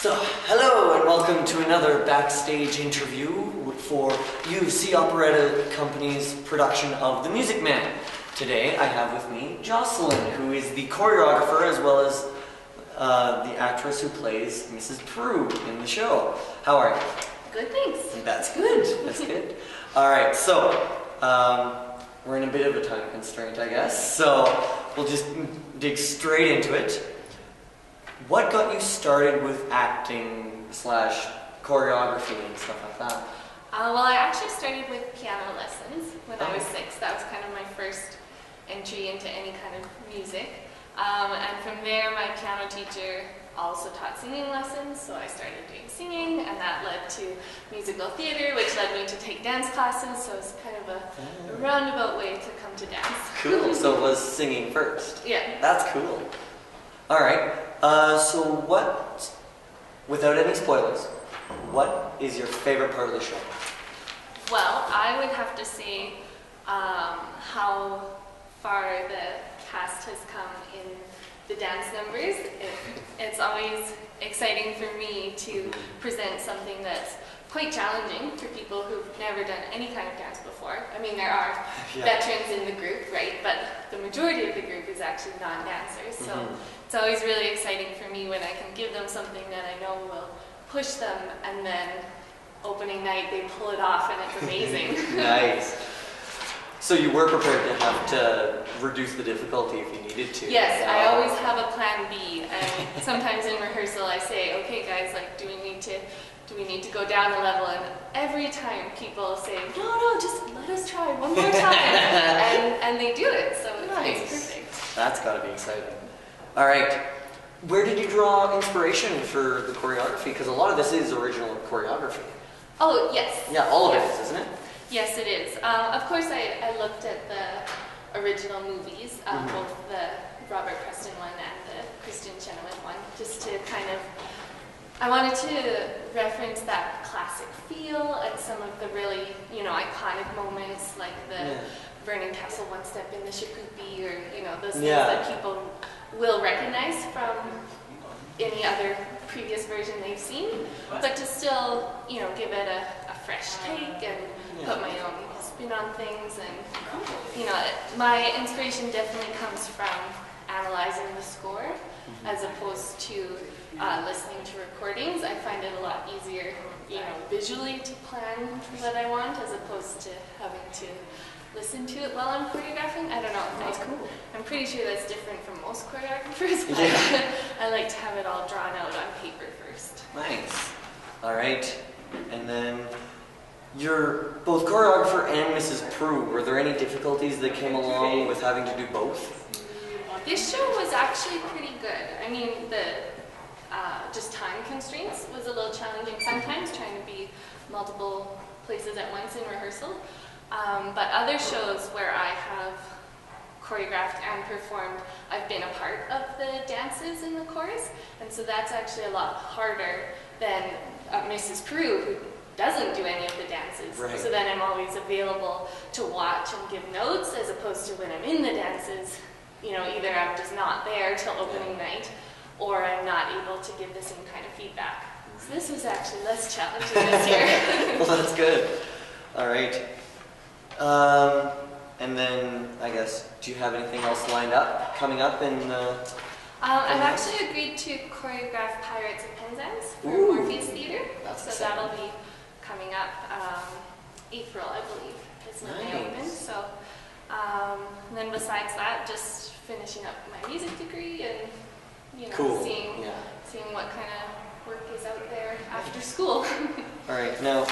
So, hello and welcome to another backstage interview for UC Operetta Company's production of The Music Man. Today I have with me Jocelyn, who is the choreographer as well as the actress who plays Mrs. Paroo in the show. How are you? Good, thanks. That's good. That's good. All right, so we're in a bit of a time constraint, I guess. So we'll just dig straight into it. What got you started with acting / choreography and stuff like that? Well, I actually started with piano lessons when I was 6. That was kind of my first entry into any kind of music. And from there, my piano teacher also taught singing lessons, so I started doing singing, and that led to musical theater, which led me to take dance classes, so it's kind of a roundabout way to come to dance. Cool, so it was singing first. Yeah. That's cool. All right, so what, without any spoilers, what is your favorite part of the show? Well, I would have to say how far the cast has come in the dance numbers. It's always exciting for me to present something that's quite challenging for people who've never done any kind of dance before. I mean, there are veterans in the group, right? But the majority of the group is actually non-dancers. So it's always really exciting for me when I can give them something that I know will push them, and then opening night they pull it off and it's amazing. Nice. So you were prepared to have to reduce the difficulty if you needed to? Yes, I always have a plan B, and sometimes in rehearsal I say, okay guys, like, do we need to go down a level? And every time people say, no, just let us try one more time. and they do it, so it's perfect. That's got to be exciting. All right, where did you draw inspiration for the choreography? Because a lot of this is original choreography. Oh, yes. Yeah, all of it is, isn't it? Yes, it is. Of course, I looked at the original movies, both the Robert Preston one and the Kristen Chenoweth one, just to kind of, I wanted to reference that classic feel and some of the really, iconic moments, like the Vernon Castle one step in the Shikupi, or, those things that people will recognize from any other previous version they've seen, but to still, give it a fresh take and put my own spin on things. And, my inspiration definitely comes from analyzing the score as opposed to listening to recordings. I find it a lot easier, visually to plan what I want as opposed to having to listen to it while I'm choreographing. I don't know. That's cool. I'm pretty sure that's different from most choreographers, but I like to have it all drawn out on paper first. Nice. All right. And then you're both choreographer and Mrs. Paroo. Were there any difficulties that came along with having to do both? This show was actually pretty good. I mean, the just time constraints was a little challenging sometimes, trying to be multiple places at once in rehearsal. But other shows where I have choreographed and performed, I've been a part of the dances in the chorus, and so that's actually a lot harder than Mrs. Paroo, who doesn't do any of the dances. Right. So then I'm always available to watch and give notes, as opposed to when I'm in the dances, either I'm just not there till opening night, or I'm not able to give the same kind of feedback. So this was actually less challenging this year. Well, that's good. All right. And then, I guess, do you have anything else lined up, coming up in I've actually agreed to choreograph Pirates and Penzance for Morpheus Theatre. That's so exciting. that'll be coming up April, I believe, is when they open. So, and then besides that, just finishing up my music degree and, seeing what kind of work is out there after school. All right, now,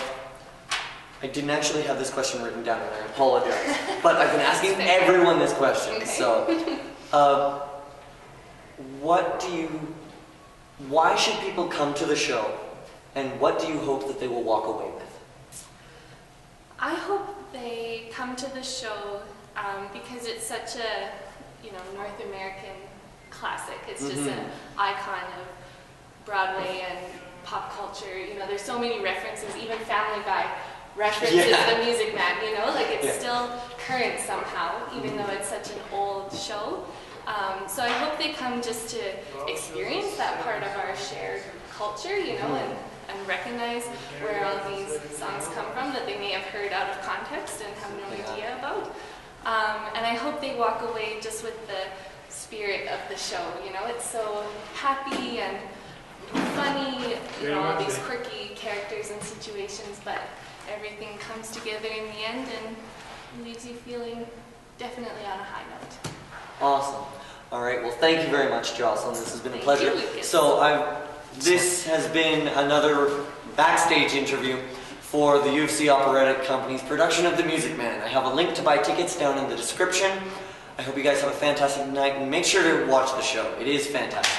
I didn't actually have this question written down, and I apologize, but I've been asking everyone this question. Okay. So, why should people come to the show, and what do you hope that they will walk away with? I hope they come to the show because it's such a, North American classic. It's just an icon of Broadway and pop culture. There's so many references, even Family Guy references The Music Man, like it's still current somehow, even though it's such an old show. So I hope they come just to experience that part of our shared culture, and recognize where all these songs come from that they may have heard out of context and have no idea about. And I hope they walk away just with the spirit of the show. It's so happy and funny, all these quirky characters and situations, but everything comes together in the end and leaves you feeling definitely on a high note. Awesome. All right. Well, thank you very much, Jocelyn. This has been a Thank pleasure. you, Lucas. So this has been another backstage interview for the UFC Operatic Company's production of The Music Man. I have a link to buy tickets down in the description. I hope you guys have a fantastic night, and make sure to watch the show. It is fantastic.